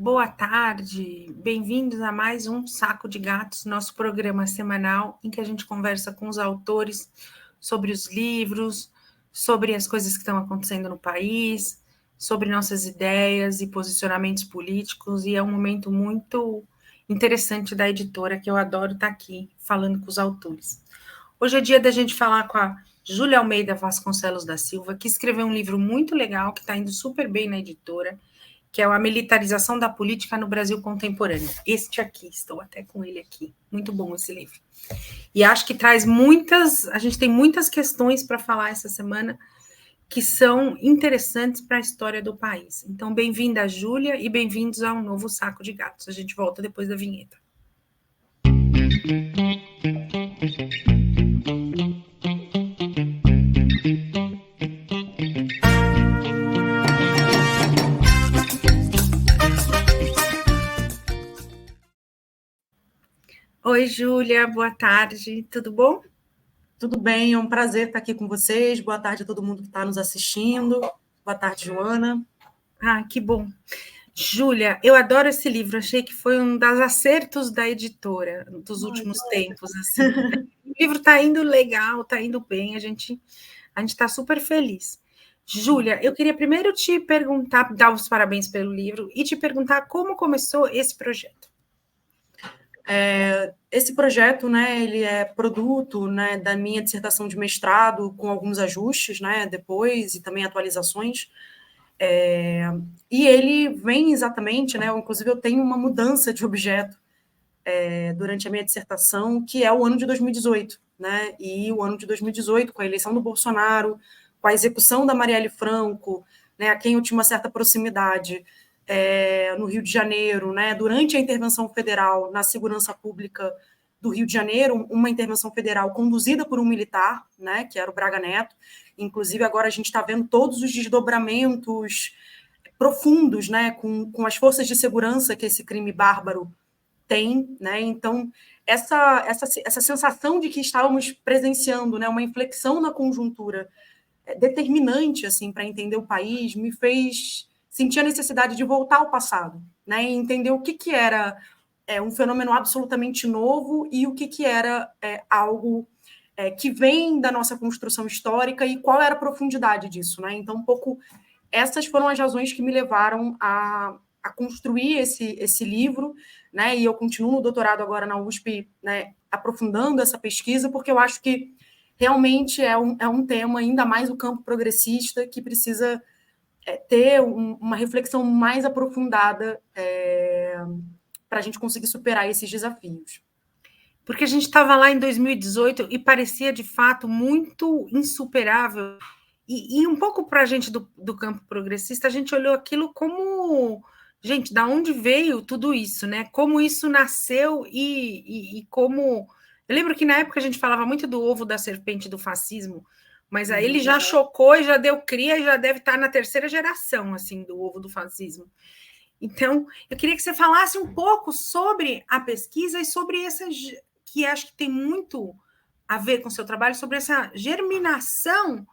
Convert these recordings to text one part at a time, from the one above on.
Boa tarde, bem-vindos a mais um Saco de Gatos, nosso programa semanal em que a gente conversa com os autores sobre os livros, sobre as coisas que estão acontecendo no país, sobre nossas ideias e posicionamentos políticos, e é um momento muito interessante da editora, que eu adoro estar aqui falando com os autores. Hoje é dia da gente falar com a Júlia Almeida Vasconcelos da Silva, que escreveu um livro muito legal, que está indo super bem na editora, que é a militarização da política no Brasil contemporâneo. Este aqui, estou até com ele aqui. Muito bom esse livro. E acho que traz a gente tem muitas questões para falar essa semana que são interessantes para a história do país. Então, bem-vinda, Júlia, e bem-vindos ao novo Saco de Gatos. A gente volta depois da vinheta. Oi, Júlia, boa tarde, tudo bom? Tudo bem, é um prazer estar aqui com vocês. Boa tarde a todo mundo que está nos assistindo. Boa tarde, Joana. Ah, que bom. Júlia, eu adoro esse livro, achei que foi um dos acertos da editora dos últimos tempos. Assim. O livro está indo legal, está indo bem, a gente está super feliz. Júlia, eu queria primeiro te perguntar, dar os parabéns pelo livro e te perguntar como começou esse projeto. Esse projeto, né, ele é produto, né, da minha dissertação de mestrado, com alguns ajustes, né, depois, e também atualizações. E ele vem exatamente, né, inclusive eu tenho uma mudança de objeto durante a minha dissertação, que é o ano de 2018, né, e o ano de 2018, com a eleição do Bolsonaro, com a execução da Marielle Franco, né, a quem eu tinha uma certa proximidade, no Rio de Janeiro, né, durante a intervenção federal na segurança pública do Rio de Janeiro, uma intervenção federal conduzida por um militar, né, que era o Braga Neto. Inclusive, agora a gente está vendo todos os desdobramentos profundos, né, com as forças de segurança que esse crime bárbaro tem, né? Então, essa sensação de que estávamos presenciando, né, uma inflexão na conjuntura determinante assim para entender o país me fez sentir a necessidade de voltar ao passado, né, e entender o que era um fenômeno absolutamente novo e o que era algo que vem da nossa construção histórica e qual era a profundidade disso, né? Então, um pouco essas foram as razões que me levaram a construir esse livro, né? E eu continuo no doutorado agora na USP, né, aprofundando essa pesquisa, porque eu acho que realmente é um tema, ainda mais o campo progressista, que precisa ter uma reflexão mais aprofundada para a gente conseguir superar esses desafios. Porque a gente estava lá em 2018 e parecia, de fato, muito insuperável. E um pouco para a gente do campo progressista, a gente olhou aquilo como... Gente, da onde veio tudo isso, né? Como isso nasceu e como... Eu lembro que na época a gente falava muito do ovo da serpente do fascismo, mas aí ele já chocou e já deu cria e já deve estar na terceira geração, assim, do ovo do fascismo. Então, eu queria que você falasse um pouco sobre a pesquisa e sobre essa, que acho que tem muito a ver com o seu trabalho, sobre essa germinação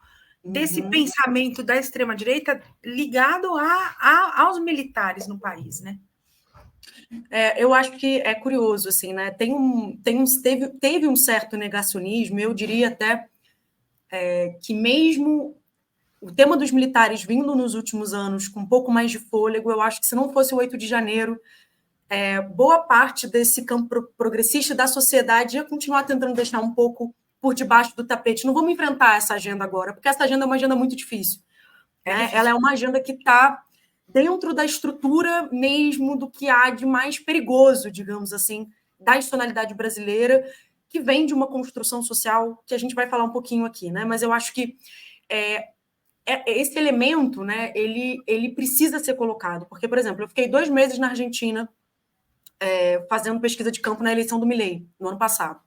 desse pensamento da extrema-direita ligado aos militares no país, né? Eu acho que é curioso, assim, né? Teve um certo negacionismo, eu diria até que mesmo o tema dos militares vindo nos últimos anos com um pouco mais de fôlego, eu acho que se não fosse o 8 de janeiro, boa parte desse campo progressista da sociedade ia continuar tentando deixar um pouco por debaixo do tapete. Não vamos enfrentar essa agenda agora, porque essa agenda é uma agenda muito difícil. Né? Ela é uma agenda que está dentro da estrutura mesmo do que há de mais perigoso, digamos assim, da institucionalidade brasileira, que vem de uma construção social que a gente vai falar um pouquinho aqui. Né? Mas eu acho que esse elemento, né, ele precisa ser colocado. Porque, por exemplo, eu fiquei 2 meses na Argentina fazendo pesquisa de campo na eleição do Milei, no ano passado.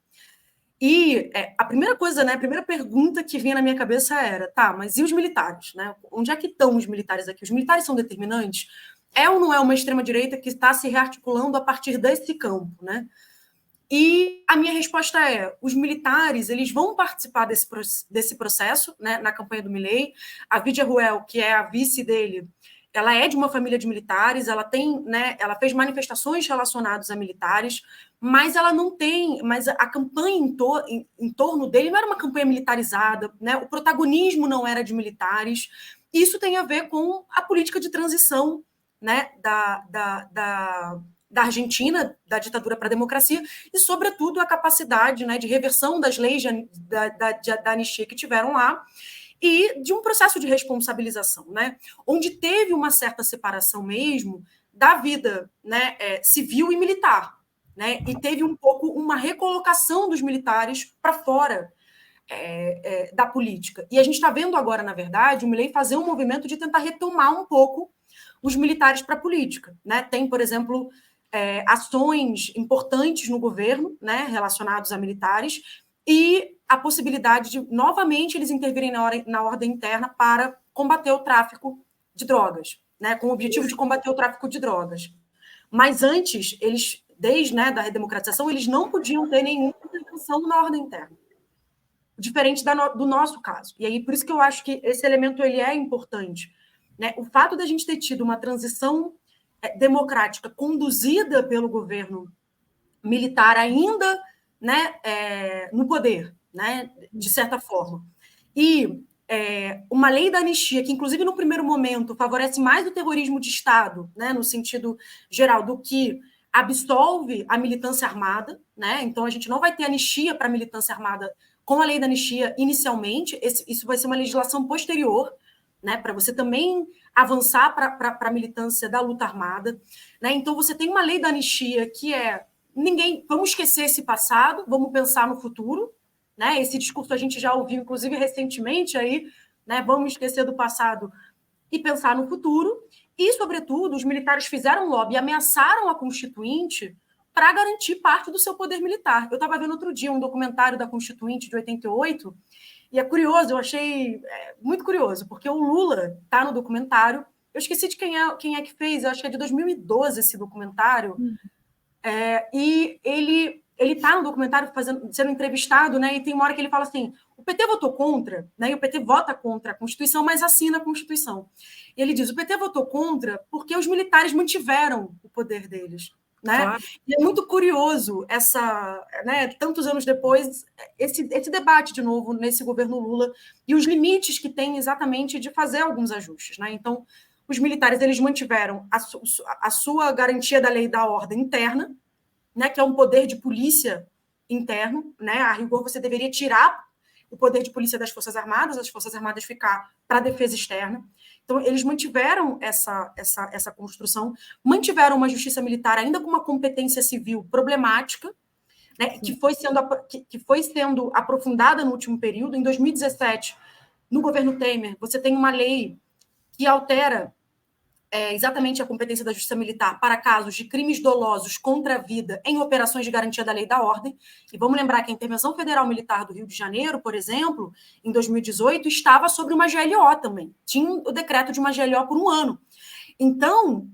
E a primeira coisa, né, a primeira pergunta que vinha na minha cabeça era, tá, mas e os militares? Né? Onde é que estão os militares aqui? Os militares são determinantes? É ou não é uma extrema-direita que está se rearticulando a partir desse campo? Né? E a minha resposta é, os militares eles vão participar desse processo, né, na campanha do Milei. A Vidia Ruel, que é a vice dele, ela é de uma família de militares, ela tem, né, ela fez manifestações relacionadas a militares, mas ela não tem, mas a campanha em torno dele não era uma campanha militarizada, né? O protagonismo não era de militares. Isso tem a ver com a política de transição, né, da Argentina, da ditadura para a democracia, e, sobretudo, a capacidade, né, de reversão das leis da anistia que tiveram lá, e de um processo de responsabilização, né, onde teve uma certa separação mesmo da vida, né, civil e militar, né, e teve um pouco uma recolocação dos militares para fora da política. E a gente está vendo agora, na verdade, o Milei fazer um movimento de tentar retomar um pouco os militares para a política, né? Tem, por exemplo, ações importantes no governo, né, relacionados a militares, e a possibilidade de, novamente, eles intervirem na ordem interna para combater o tráfico de drogas, né, com o objetivo de combater o tráfico de drogas. Mas antes, eles, desde, né, da redemocratização, eles não podiam ter nenhuma intervenção na ordem interna, diferente do nosso caso. E aí, por isso que eu acho que esse elemento ele é importante, né? O fato da gente ter tido uma transição democrática conduzida pelo governo militar ainda, né, no poder, né, de certa forma, e uma lei da anistia que, inclusive, no primeiro momento, favorece mais o terrorismo de Estado, né, no sentido geral, do que absolve a militância armada, né? Então, a gente não vai ter anistia para a militância armada com a lei da anistia inicialmente, isso vai ser uma legislação posterior, né, para você também avançar para a militância da luta armada, né? Então, você tem uma lei da anistia que vamos esquecer esse passado, vamos pensar no futuro, né? Esse discurso a gente já ouviu, inclusive, recentemente aí, né? Vamos esquecer do passado e pensar no futuro. E, sobretudo, os militares fizeram lobby e ameaçaram a Constituinte para garantir parte do seu poder militar. Eu estava vendo outro dia um documentário da Constituinte de 88, e é curioso, eu achei muito curioso, porque o Lula está no documentário. Eu esqueci de quem é que fez, eu acho que é de 2012 esse documentário. E ele está no documentário sendo entrevistado, né? E tem uma hora que ele fala assim: o PT votou contra, né? E o PT vota contra a Constituição, mas assina a Constituição. E ele diz: o PT votou contra porque os militares mantiveram o poder deles. Né? Claro. E é muito curioso né, tantos anos depois, esse debate de novo nesse governo Lula e os limites que tem exatamente de fazer alguns ajustes. Né? Então, os militares eles mantiveram a sua garantia da lei da ordem interna, né, que é um poder de polícia interno. Né? A rigor, você deveria tirar o poder de polícia das Forças Armadas, as Forças Armadas ficar para a defesa externa. Então, eles mantiveram essa construção, mantiveram uma justiça militar ainda com uma competência civil problemática, né, que foi sendo aprofundada no último período. Em 2017, no governo Temer, você tem uma lei que altera exatamente a competência da Justiça Militar para casos de crimes dolosos contra a vida em operações de garantia da lei e da ordem. E vamos lembrar que a Intervenção Federal Militar do Rio de Janeiro, por exemplo, em 2018, estava sobre uma GLO também. Tinha o decreto de uma GLO por um ano. Então,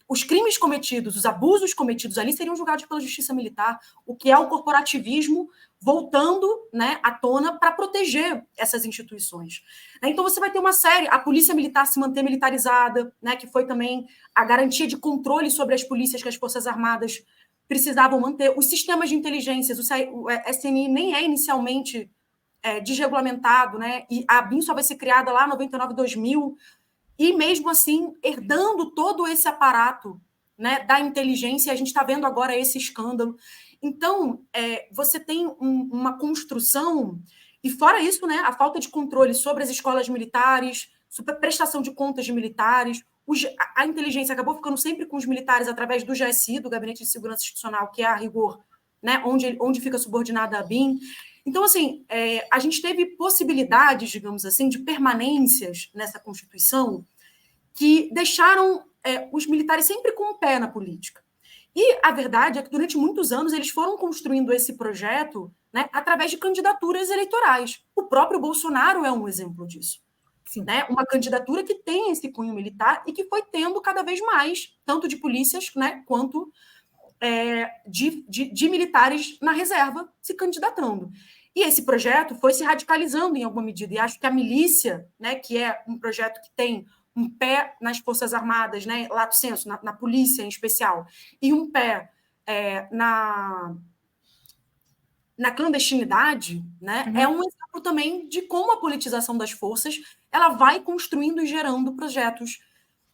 os crimes cometidos, os abusos cometidos ali seriam julgados pela Justiça Militar, o que é o corporativismo voltando, né, à tona para proteger essas instituições. Então, você vai ter uma série, a Polícia Militar se manter militarizada, né, que foi também a garantia de controle sobre as polícias que as Forças Armadas precisavam manter. Os sistemas de inteligência, o SNI nem é inicialmente desregulamentado, né, e a ABIN só vai ser criada lá em 99, 2000, e mesmo assim, herdando todo esse aparato, né, da inteligência, a gente está vendo agora esse escândalo. Então, você tem uma construção, e fora isso, né, a falta de controle sobre as escolas militares, sobre a prestação de contas de militares, a inteligência acabou ficando sempre com os militares através do GSI, do Gabinete de Segurança Institucional, que é a rigor, né, onde fica subordinada a ABIN. Então, assim, a gente teve possibilidades, digamos assim, de permanências nessa Constituição que deixaram os militares sempre com o pé na política. E a verdade é que, durante muitos anos, eles foram construindo esse projeto, né, através de candidaturas eleitorais. O próprio Bolsonaro é um exemplo disso. Né? Uma candidatura que tem esse cunho militar e que foi tendo cada vez mais, tanto de polícias, né, quanto de militares na reserva se candidatando. E esse projeto foi se radicalizando em alguma medida. E acho que a milícia, né, que é um projeto que tem um pé nas Forças Armadas, né, lato sensu, na polícia em especial, e um pé na clandestinidade, né, é um exemplo também de como a politização das forças ela vai construindo e gerando projetos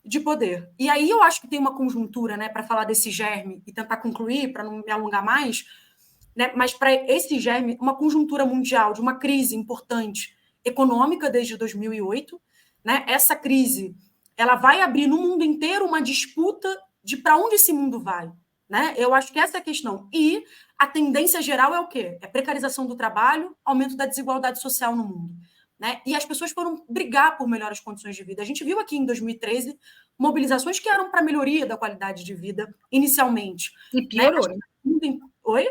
de poder. E aí eu acho que tem uma conjuntura, né, para falar desse germe e tentar concluir, para não me alongar mais, né, mas para esse germe, uma conjuntura mundial de uma crise importante econômica desde 2008, né, essa crise ela vai abrir no mundo inteiro uma disputa de para onde esse mundo vai, né? Eu acho que essa é a questão. E a tendência geral é o quê? É precarização do trabalho, aumento da desigualdade social no mundo. Né? E as pessoas foram brigar por melhores condições de vida. A gente viu aqui em 2013 mobilizações que eram para melhoria da qualidade de vida inicialmente. E piorou, né? Oi?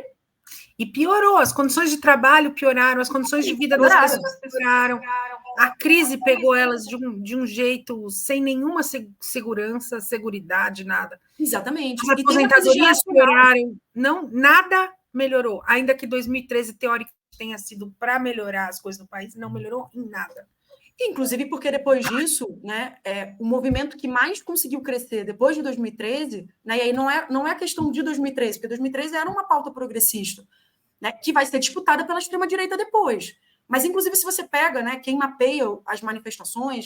E piorou, as condições de trabalho pioraram, as condições de vida das pessoas pioraram. A crise pegou elas de um jeito sem nenhuma seguridade, nada. Exatamente. As aposentadorias pioraram, não, nada melhorou. Ainda que 2013, teoricamente, tenha sido para melhorar as coisas no país, não melhorou em nada. Inclusive porque depois disso, né, o movimento que mais conseguiu crescer depois de 2013, né, e aí não é questão de 2013, porque 2013 era uma pauta progressista, né, que vai ser disputada pela extrema-direita depois. Mas, inclusive, se você pega, né, quem mapeia as manifestações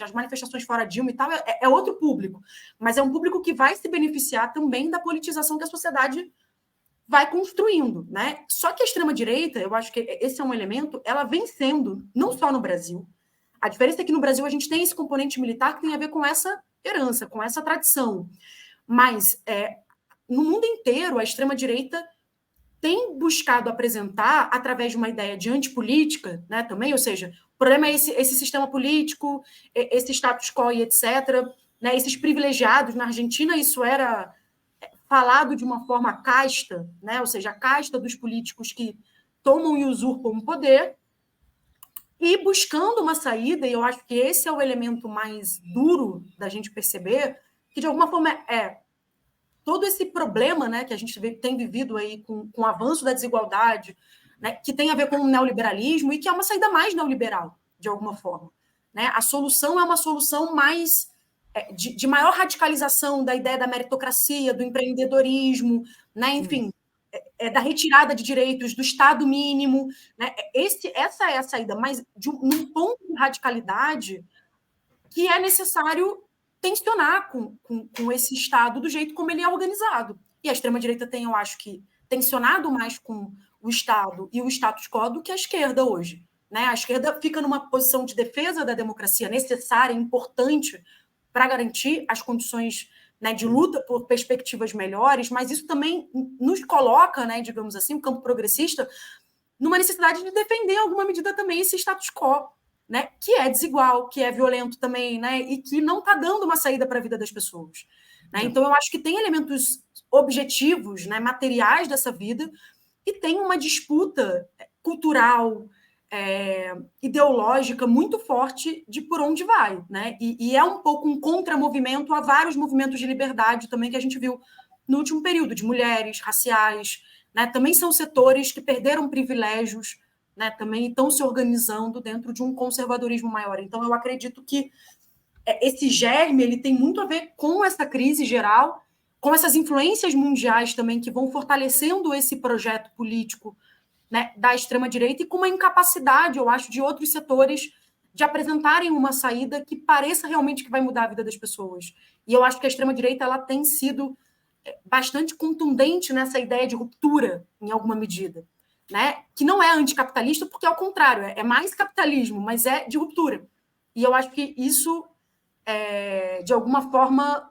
fora Dilma e tal, é outro público. Mas é um público que vai se beneficiar também da politização que a sociedade vai construindo, né? Só que a extrema-direita, eu acho que esse é um elemento, ela vem sendo, não só no Brasil. A diferença é que no Brasil a gente tem esse componente militar que tem a ver com essa herança, com essa tradição. Mas no mundo inteiro, a extrema-direita tem buscado apresentar, através de uma ideia de antipolítica, né, também, ou seja, o problema é esse sistema político, esse status quo e etc., né, esses privilegiados. Na Argentina, isso era falado de uma forma casta, né, ou seja, a casta dos políticos que tomam e usurpam o poder, e buscando uma saída, e eu acho que esse é o elemento mais duro da gente perceber, que de alguma forma todo esse problema, né, que a gente tem vivido aí com o avanço da desigualdade, né, que tem a ver com o neoliberalismo e que é uma saída mais neoliberal, de alguma forma. Né? A solução é uma solução mais de maior radicalização da ideia da meritocracia, do empreendedorismo, né, enfim, da retirada de direitos, do Estado mínimo. Né? Essa é a saída, mas num ponto de radicalidade que é necessário tensionar com esse Estado do jeito como ele é organizado. E a extrema-direita tem, eu acho que, tensionado mais com o Estado e o status quo do que a esquerda hoje. Né? A esquerda fica numa posição de defesa da democracia necessária, importante, para garantir as condições, né, de luta por perspectivas melhores, mas isso também nos coloca, né, digamos assim, o campo progressista, numa necessidade de defender, em alguma medida, também esse status quo, né, que é desigual, que é violento também, né, e que não está dando uma saída para a vida das pessoas. Né? Então, eu acho que tem elementos objetivos, né, materiais dessa vida, e tem uma disputa cultural, ideológica muito forte de por onde vai. Né? E é um pouco um contramovimento a vários movimentos de liberdade também que a gente viu no último período, de mulheres, raciais. Né? Também são setores que perderam privilégios, né, também estão se organizando dentro de um conservadorismo maior. Então, eu acredito que esse germe ele tem muito a ver com essa crise geral, com essas influências mundiais também que vão fortalecendo esse projeto político, né, da extrema-direita e com uma incapacidade, eu acho, de outros setores de apresentarem uma saída que pareça realmente que vai mudar a vida das pessoas. E eu acho que a extrema-direita ela tem sido bastante contundente nessa ideia de ruptura, em alguma medida. Né? Que não é anticapitalista, porque, ao contrário, é mais capitalismo, mas é de ruptura. E eu acho que isso, de alguma forma,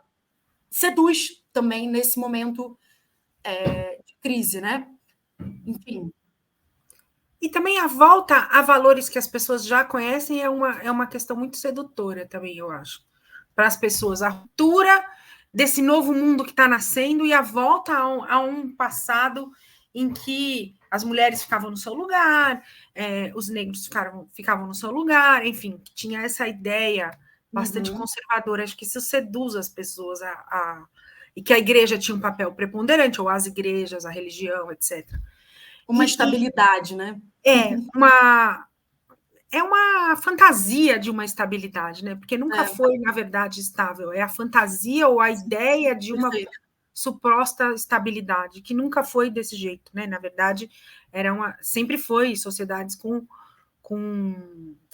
seduz também nesse momento de crise, né? Enfim. E também a volta a valores que as pessoas já conhecem é uma questão muito sedutora também, eu acho, para as pessoas. A ruptura desse novo mundo que está nascendo e a volta a um passado em que as mulheres ficavam no seu lugar, os negros ficavam no seu lugar, enfim, tinha essa ideia bastante conservadora. Acho que isso seduz as pessoas e que a igreja tinha um papel preponderante, ou as igrejas, a religião, etc. Uma estabilidade, né? é uma fantasia de uma estabilidade, né? Porque nunca foi, na verdade, estável. É a fantasia ou a ideia de uma suposta estabilidade, que nunca foi desse jeito, né? Na verdade, sempre foi sociedades com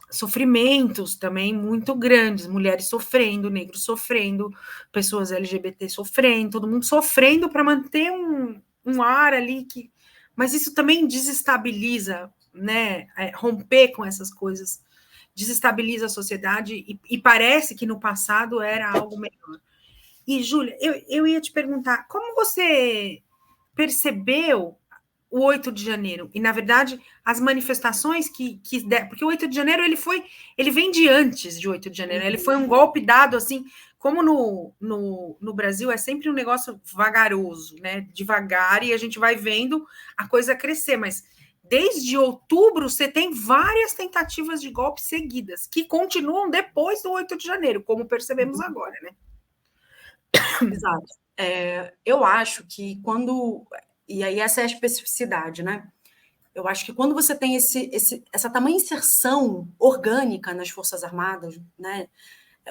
sofrimentos também muito grandes, mulheres sofrendo, negros sofrendo, pessoas LGBT sofrendo, todo mundo sofrendo para manter um ar ali que. Mas isso também desestabiliza, né? Romper com essas coisas desestabiliza a sociedade e parece que no passado era algo melhor. E, Júlia, eu ia te perguntar, como você percebeu o 8 de janeiro? E, na verdade, as manifestações porque o 8 de janeiro ele vem de antes de 8 de janeiro, ele foi um golpe dado assim, como no Brasil é sempre um negócio vagaroso, né? Devagar, e a gente vai vendo a coisa crescer, mas desde outubro você tem várias tentativas de golpe seguidas, que continuam depois do 8 de janeiro, como percebemos agora, né? Exato. Eu acho que e aí essa é a especificidade, né? Eu acho que quando você tem essa tamanha inserção orgânica nas Forças Armadas, né?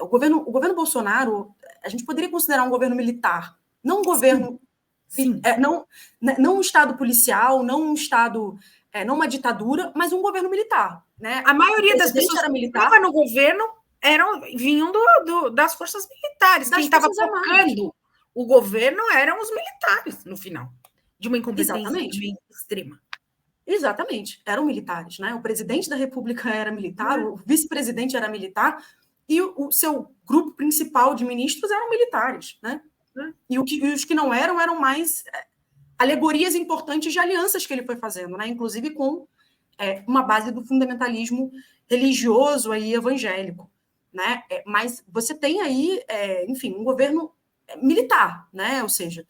O governo Bolsonaro, a gente poderia considerar um governo militar, não um governo, Sim. Não um Estado policial, não um Estado, não uma ditadura, mas um governo militar, né? A maioria das pessoas que estava no governo vinham das forças militares. Quem estava tocando o governo eram os militares, no final, de uma incompetência extrema. Exatamente, eram militares, né? O presidente da República era militar, o vice-presidente era militar, e o seu grupo principal de ministros eram militares, né? E os que não eram mais alegorias importantes de alianças que ele foi fazendo, né? Inclusive com uma base do fundamentalismo religioso aí evangélico, né? Mas você tem aí, enfim, um governo militar, né? Ou seja,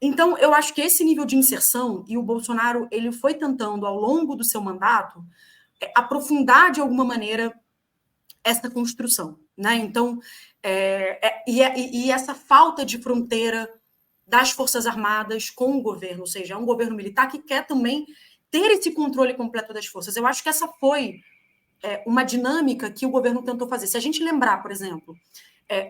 então eu acho que esse nível de inserção, e o Bolsonaro ele foi tentando ao longo do seu mandato aprofundar de alguma maneira essa construção, né? Então e essa falta de fronteira das Forças Armadas com o governo, ou seja, é um governo militar que quer também ter esse controle completo das forças. Eu acho que essa foi uma dinâmica que o governo tentou fazer. Se a gente lembrar, por exemplo,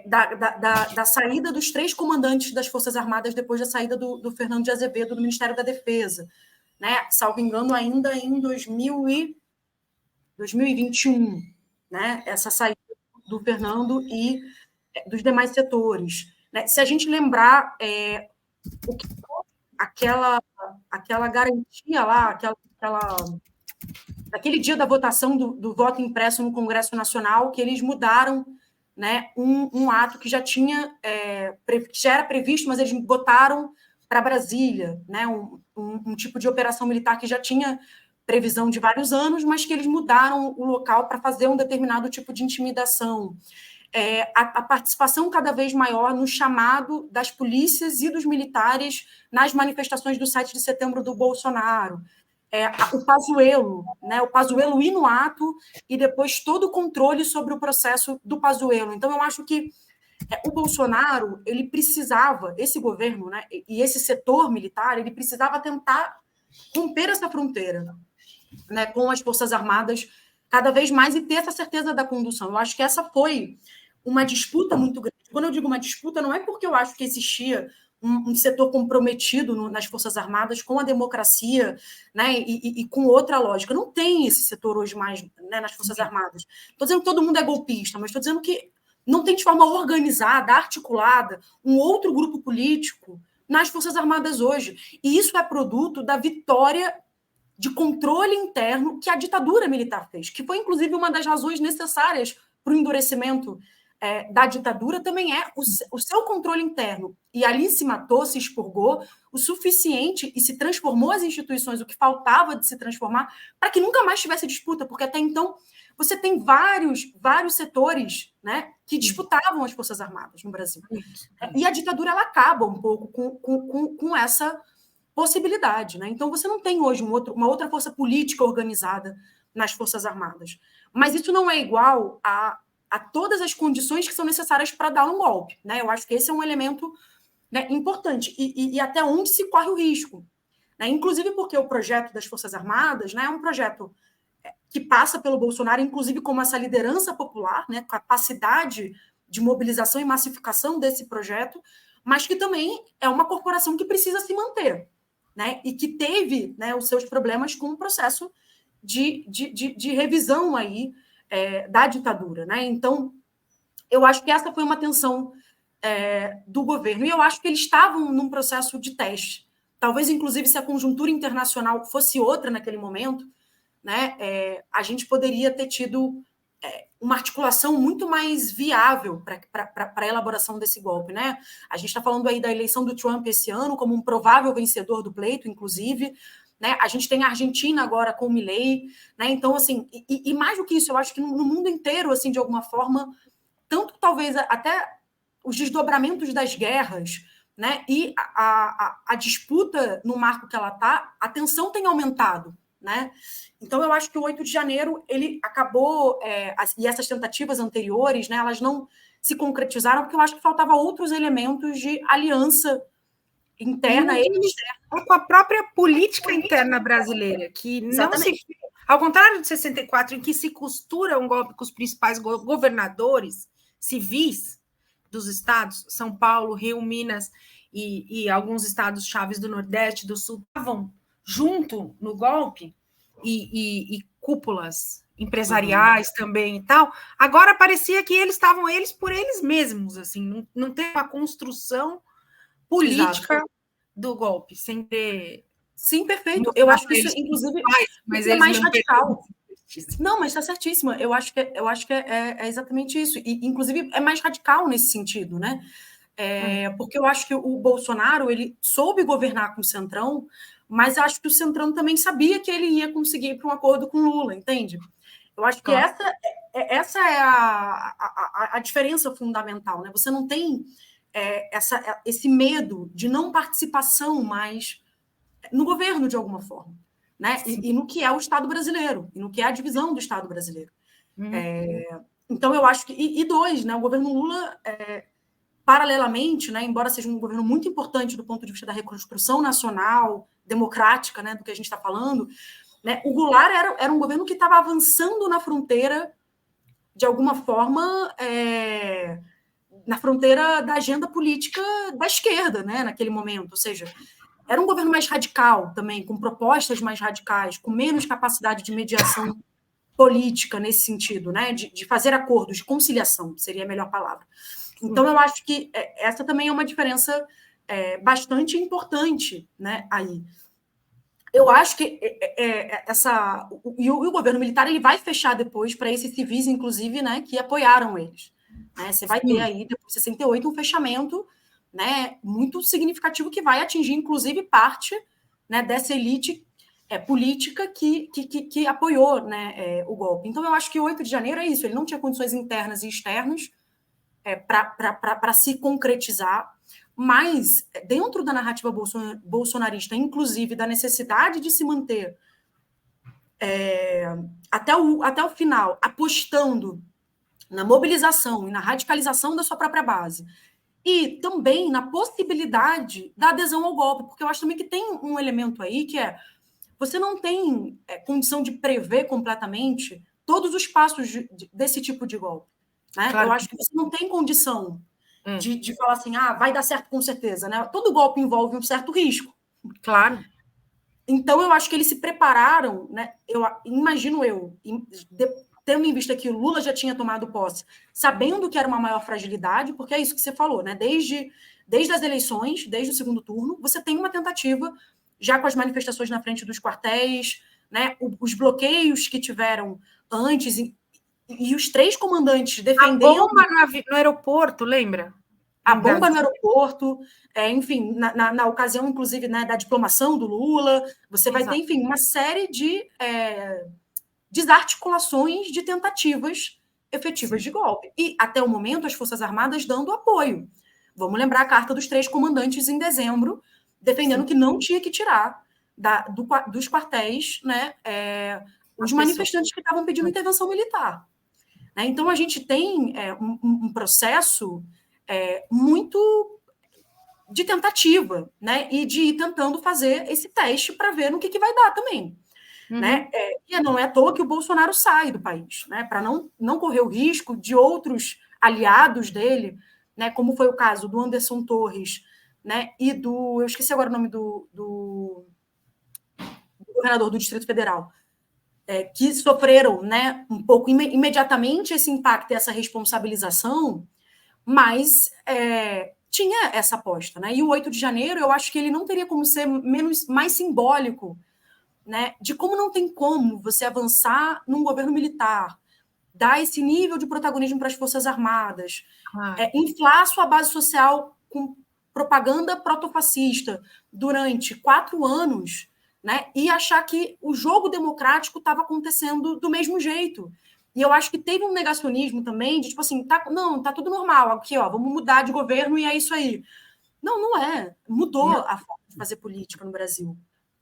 da saída dos 3 comandantes das Forças Armadas depois da saída do Fernando de Azevedo do Ministério da Defesa, né? Salvo engano, ainda em 2021, né? Essa saída do Fernando e dos demais setores. Né? Se a gente lembrar aquela garantia lá, aquele dia da votação do voto impresso no Congresso Nacional, que eles mudaram, né, um ato que já era previsto, mas eles botaram para Brasília, né, um tipo de operação militar que já tinha previsão de vários anos, mas que eles mudaram o local para fazer um determinado tipo de intimidação. A participação cada vez maior no chamado das polícias e dos militares nas manifestações do 7 de setembro do Bolsonaro. O Pazuello, né? O Pazuello ir no ato e depois todo o controle sobre o processo do Pazuello. Então, eu acho que o Bolsonaro, ele precisava, esse governo, né, e esse setor militar, ele precisava tentar romper essa fronteira, né, com as Forças Armadas cada vez mais e ter essa certeza da condução. Eu acho que essa foi uma disputa muito grande. Quando eu digo uma disputa, não é porque eu acho que existia um setor comprometido nas Forças Armadas com a democracia, né, e com outra lógica. Não tem esse setor hoje mais, né, nas Forças Armadas. Estou dizendo que todo mundo é golpista, mas estou dizendo que não tem de forma organizada, articulada, um outro grupo político nas Forças Armadas hoje. E isso é produto da vitória de controle interno que a ditadura militar fez, que foi, inclusive, uma das razões necessárias para o endurecimento da ditadura, também é o seu controle interno. E ali se matou, se expurgou o suficiente e se transformou as instituições, o que faltava de se transformar, para que nunca mais tivesse disputa, porque até então você tem vários setores, né, que disputavam as Forças Armadas no Brasil. E a ditadura ela acaba um pouco com essa possibilidade, né? Então você não tem hoje uma outra força política organizada nas Forças Armadas. Mas isso não é igual a todas as condições que são necessárias para dar um golpe, né? Eu acho que esse é um elemento, né, importante e até onde se corre o risco, né? Inclusive porque o projeto das Forças Armadas, né, é um projeto que passa pelo Bolsonaro, inclusive como essa liderança popular, né, capacidade de mobilização e massificação desse projeto, mas que também é uma corporação que precisa se manter, né, e que teve, né, os seus problemas com o processo de revisão aí da ditadura. Né? Então, eu acho que essa foi uma tensão do governo, e eu acho que eles estavam num processo de teste. Talvez, inclusive, se a conjuntura internacional fosse outra naquele momento, né, a gente poderia ter tido uma articulação muito mais viável para a elaboração desse golpe. Né? A gente está falando aí da eleição do Trump esse ano como um provável vencedor do pleito, inclusive. Né? A gente tem a Argentina agora com o Milei. Né? Então, assim, e mais do que isso, eu acho que no mundo inteiro, assim, de alguma forma, tanto talvez até os desdobramentos das guerras, né, e a disputa no marco que ela está, a tensão tem aumentado. Né? Então, eu acho que o 8 de janeiro ele acabou, e essas tentativas anteriores, né, elas não se concretizaram, porque eu acho que faltava outros elementos de aliança interna e externa. Com a própria política interna brasileira, que não se... Ao contrário de 64, em que se costura um golpe com os principais governadores civis dos estados, São Paulo, Rio, Minas e alguns estados chaves do Nordeste, do Sul, estavam junto no golpe, e cúpulas empresariais também e tal. Agora parecia que eles estavam por eles mesmos, assim, não tem uma construção política do golpe, sem ter... Sim, perfeito. Eu acho que isso, inclusive, mas é mais radical. Não, mas está certíssima. Eu acho que é exatamente isso. E, inclusive, é mais radical nesse sentido, né? Porque eu acho que o Bolsonaro ele soube governar com o Centrão, mas acho que o Centrão também sabia que ele ia conseguir ir para um acordo com Lula, entende? Eu acho que essa é a diferença fundamental, né? Você não tem esse medo de não participação mais no governo, de alguma forma, né? E no que é o Estado brasileiro, e no que é a divisão do Estado brasileiro. Então, eu acho que... E dois, né? O governo Lula, paralelamente, né, embora seja um governo muito importante do ponto de vista da reconstrução nacional, democrática, né, do que a gente está falando, né, o Goulart era um governo que estava avançando na fronteira, de alguma forma, na fronteira da agenda política da esquerda, né, naquele momento. Ou seja, era um governo mais radical também, com propostas mais radicais, com menos capacidade de mediação política nesse sentido, né, de fazer acordos, de conciliação, seria a melhor palavra. Então, eu acho que essa também é uma diferença bastante importante, né, aí. Eu acho que o governo militar ele vai fechar depois para esses civis, inclusive, né, que apoiaram eles. Né? Você vai ter aí, depois de 68, um fechamento, né, muito significativo que vai atingir, inclusive, parte, né, dessa elite política que apoiou, né, o golpe. Então, eu acho que o 8 de janeiro é isso, ele não tinha condições internas e externas para se concretizar, mas dentro da narrativa bolsonarista, inclusive da necessidade de se manter até o final, apostando na mobilização e na radicalização da sua própria base, e também na possibilidade da adesão ao golpe, porque eu acho também que tem um elemento aí que você não tem condição de prever completamente todos os passos desse tipo de golpe. Né? Claro. Eu acho que você não tem condição de falar assim, vai dar certo com certeza. Né? Todo golpe envolve um certo risco. Claro. Então, eu acho que eles se prepararam, né? Imagino tendo em vista que o Lula já tinha tomado posse, sabendo que era uma maior fragilidade, porque é isso que você falou, né? Desde as eleições, desde o segundo turno, você tem uma tentativa, já com as manifestações na frente dos quartéis, né? Os bloqueios que tiveram antes... E os 3 comandantes defendendo... A bomba no aeroporto, lembra? A bomba no aeroporto, enfim, na ocasião, inclusive, né, da diplomação do Lula, você vai ter, enfim, uma série de desarticulações de tentativas efetivas de golpe. E, até o momento, as Forças Armadas dando apoio. Vamos lembrar a carta dos 3 comandantes em dezembro, defendendo que não tinha que tirar dos quartéis, né, os manifestantes que estavam pedindo intervenção militar. Então, a gente tem um processo muito de tentativa, né? E de ir tentando fazer esse teste para ver no que vai dar também. né? E não é à toa que o Bolsonaro sai do país, né? Para não correr o risco de outros aliados dele, né? Como foi o caso do Anderson Torres, né? E eu esqueci agora o nome do governador do Distrito Federal, que sofreram, né, um pouco imediatamente esse impacto e essa responsabilização, mas tinha essa aposta, né? E o 8 de janeiro, eu acho que ele não teria como ser mais simbólico, né, de como não tem como você avançar num governo militar, dar esse nível de protagonismo para as Forças Armadas, inflar sua base social com propaganda protofascista durante 4 anos, né, e achar que o jogo democrático estava acontecendo do mesmo jeito. E eu acho que teve um negacionismo também de, tipo assim, tá tudo normal, aqui, ó, vamos mudar de governo e é isso aí. Não é. Mudou a forma de fazer política no Brasil.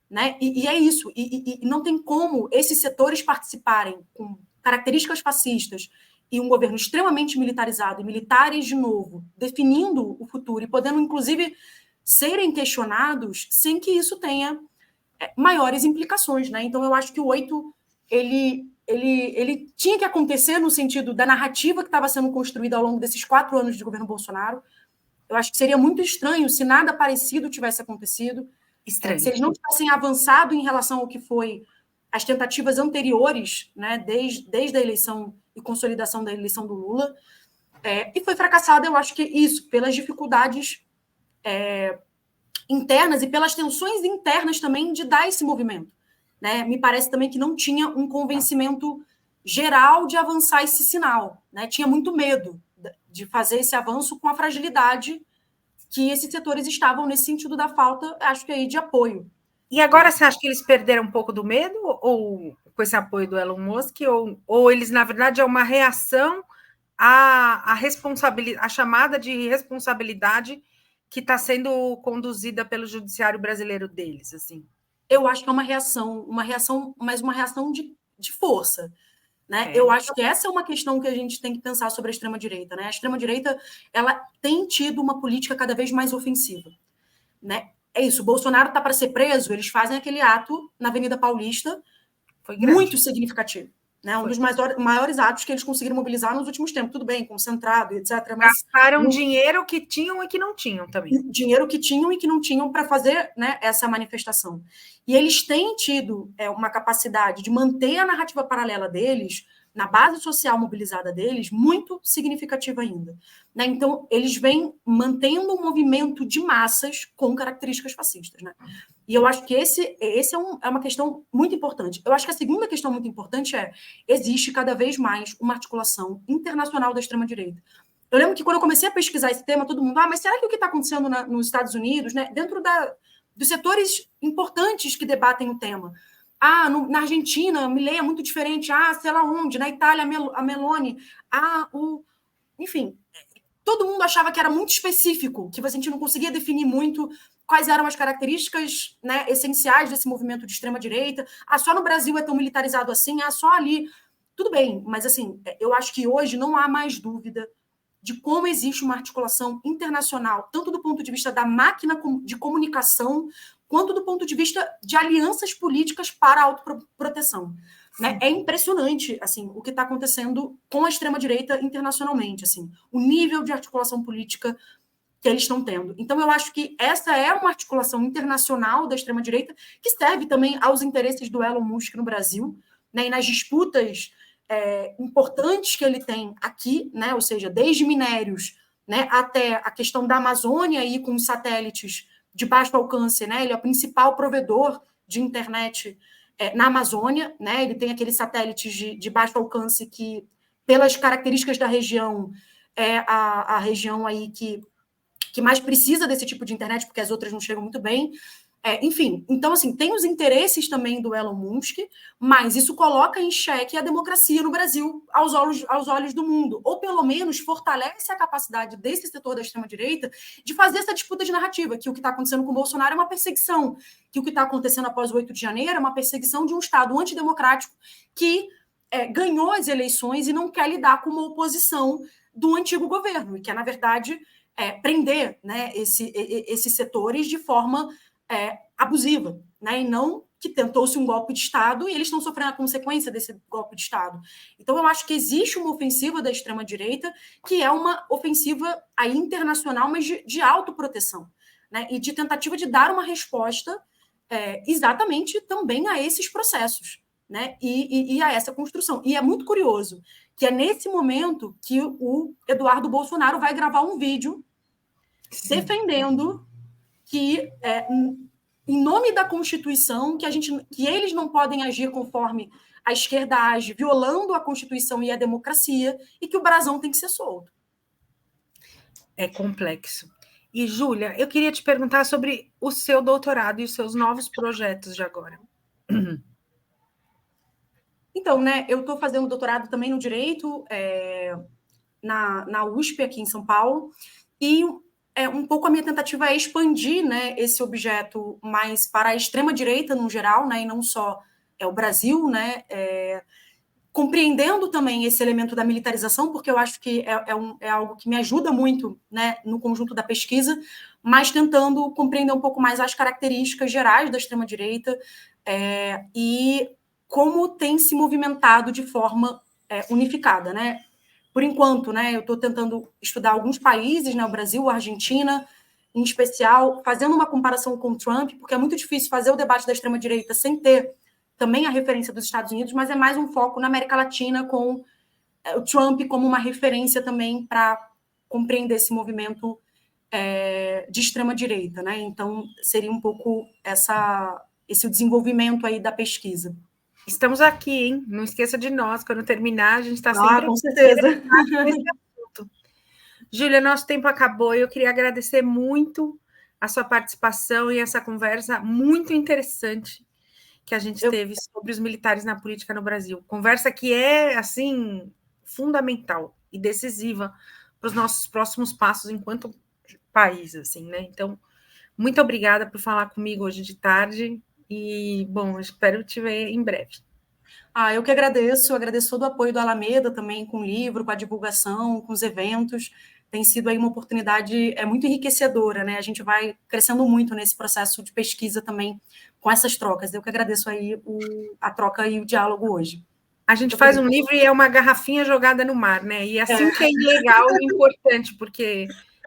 Né? E é isso. E não tem como esses setores participarem com características fascistas e um governo extremamente militarizado, e militares, de novo, definindo o futuro e podendo, inclusive, serem questionados sem que isso tenha maiores implicações. Né? Então, eu acho que o 8 ele tinha que acontecer no sentido da narrativa que estava sendo construída ao longo desses 4 anos de governo Bolsonaro. Eu acho que seria muito estranho se nada parecido tivesse acontecido. Estranho. Se eles não tivessem avançado em relação ao que foi as tentativas anteriores, né, desde a eleição e consolidação da eleição do Lula, e foi fracassado, eu acho que isso, pelas dificuldades internas e pelas tensões internas também de dar esse movimento. Né? Me parece também que não tinha um convencimento geral de avançar esse sinal. Né? Tinha muito medo de fazer esse avanço com a fragilidade que esses setores estavam nesse sentido da falta, acho que aí, de apoio. E agora você acha que eles perderam um pouco do medo, ou com esse apoio do Elon Musk, ou eles, na verdade, é uma reação à responsabilidade, à chamada de responsabilidade que está sendo conduzida pelo judiciário brasileiro deles, assim? Eu acho que é uma reação, mas uma reação de força. Né? Eu acho que essa é uma questão que a gente tem que pensar sobre a extrema-direita. Né? A extrema-direita ela tem tido uma política cada vez mais ofensiva. Né? É isso, o Bolsonaro está para ser preso, eles fazem aquele ato na Avenida Paulista, muito significativo. Né? Um dos maiores atos que eles conseguiram mobilizar nos últimos tempos. Tudo bem, concentrado, etc. Mas gastaram dinheiro que tinham e que não tinham também. Dinheiro que tinham e que não tinham para fazer, né, essa manifestação. E eles têm tido uma capacidade de manter a narrativa paralela deles, na base social mobilizada deles, muito significativa ainda. Né? Então, eles vêm mantendo um movimento de massas com características fascistas. Né? E eu acho que esse é uma questão muito importante. Eu acho que a segunda questão muito importante existe cada vez mais uma articulação internacional da extrema-direita. Eu lembro que quando eu comecei a pesquisar esse tema, todo mundo, mas será que o que está acontecendo nos Estados Unidos, né, dentro dos setores importantes que debatem o tema? Na Argentina, Milei é muito diferente. Sei lá onde, na Itália, a Meloni. Enfim, todo mundo achava que era muito específico, que a gente não conseguia definir muito quais eram as características, né, essenciais desse movimento de extrema-direita. Só no Brasil é tão militarizado assim, só ali. Tudo bem, mas assim, eu acho que hoje não há mais dúvida de como existe uma articulação internacional, tanto do ponto de vista da máquina de comunicação, quanto do ponto de vista de alianças políticas para a autoproteção. Né? É impressionante assim, o que está acontecendo com a extrema-direita internacionalmente, assim, o nível de articulação política que eles estão tendo. Então, eu acho que essa é uma articulação internacional da extrema-direita que serve também aos interesses do Elon Musk no Brasil, né? E nas disputas importantes que ele tem aqui, né? Ou seja, desde minérios, né, até a questão da Amazônia aí com os satélites de baixo alcance, né? Ele é o principal provedor de internet na Amazônia, né? Ele tem aqueles satélites de baixo alcance que, pelas características da região, é a região aí que mais precisa desse tipo de internet, porque as outras não chegam muito bem. Enfim, então, assim, tem os interesses também do Elon Musk, mas isso coloca em xeque a democracia no Brasil aos olhos do mundo, ou pelo menos fortalece a capacidade desse setor da extrema-direita de fazer essa disputa de narrativa, que o que está acontecendo com o Bolsonaro é uma perseguição, que o que está acontecendo após o 8 de janeiro é uma perseguição de um Estado antidemocrático que ganhou as eleições e não quer lidar com uma oposição do antigo governo, e que é, na verdade, prender, né, esses setores de forma abusiva, né, e não que tentou-se um golpe de Estado e eles estão sofrendo a consequência desse golpe de Estado. Então, eu acho que existe uma ofensiva da extrema-direita que é uma ofensiva aí internacional, mas de autoproteção, né? E de tentativa de dar uma resposta exatamente também a esses processos, né? E a essa construção. E é muito curioso que é nesse momento que o Eduardo Bolsonaro vai gravar um vídeo defendendo que em nome da Constituição, que eles não podem agir conforme a esquerda age, violando a Constituição e a democracia, e que o brasão tem que ser solto. É complexo. E, Júlia, eu queria te perguntar sobre o seu doutorado e os seus novos projetos de agora. Então, né, eu estou fazendo doutorado também no Direito, na USP, aqui em São Paulo, e um pouco a minha tentativa é expandir, né, esse objeto mais para a extrema-direita no geral, né, e não só o Brasil, né, compreendendo também esse elemento da militarização, porque eu acho que é algo que me ajuda muito, né, no conjunto da pesquisa, mas tentando compreender um pouco mais as características gerais da extrema-direita e como tem se movimentado de forma unificada, né? Por enquanto, né, eu estou tentando estudar alguns países, né, o Brasil, a Argentina, em especial, fazendo uma comparação com o Trump, porque é muito difícil fazer o debate da extrema-direita sem ter também a referência dos Estados Unidos, mas é mais um foco na América Latina, com o Trump como uma referência também para compreender esse movimento de extrema-direita, né? Então, seria um pouco esse desenvolvimento aí da pesquisa. Estamos aqui, hein? Não esqueça de nós. Quando terminar, a gente está sempre... com certeza. Júlia, nosso tempo acabou. Eu queria agradecer muito a sua participação e essa conversa muito interessante que a gente teve sobre os militares na política no Brasil. Conversa que é, assim, fundamental e decisiva para os nossos próximos passos enquanto país, assim, né? Então, muito obrigada por falar comigo hoje de tarde e, bom, espero te ver em breve. Eu que agradeço todo o apoio do Alameda também com o livro, com a divulgação, com os eventos. Tem sido aí uma oportunidade muito enriquecedora, né? A gente vai crescendo muito nesse processo de pesquisa também com essas trocas. Eu que agradeço aí a troca e o diálogo hoje. A gente faz um livro e é uma garrafinha jogada no mar, né? E assim que é legal e importante, porque,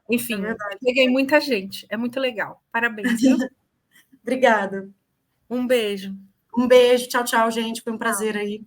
enfim, peguei muita gente. É muito legal. Parabéns, viu? Obrigada. Um beijo. Um beijo. Tchau, tchau, gente. Foi um prazer aí.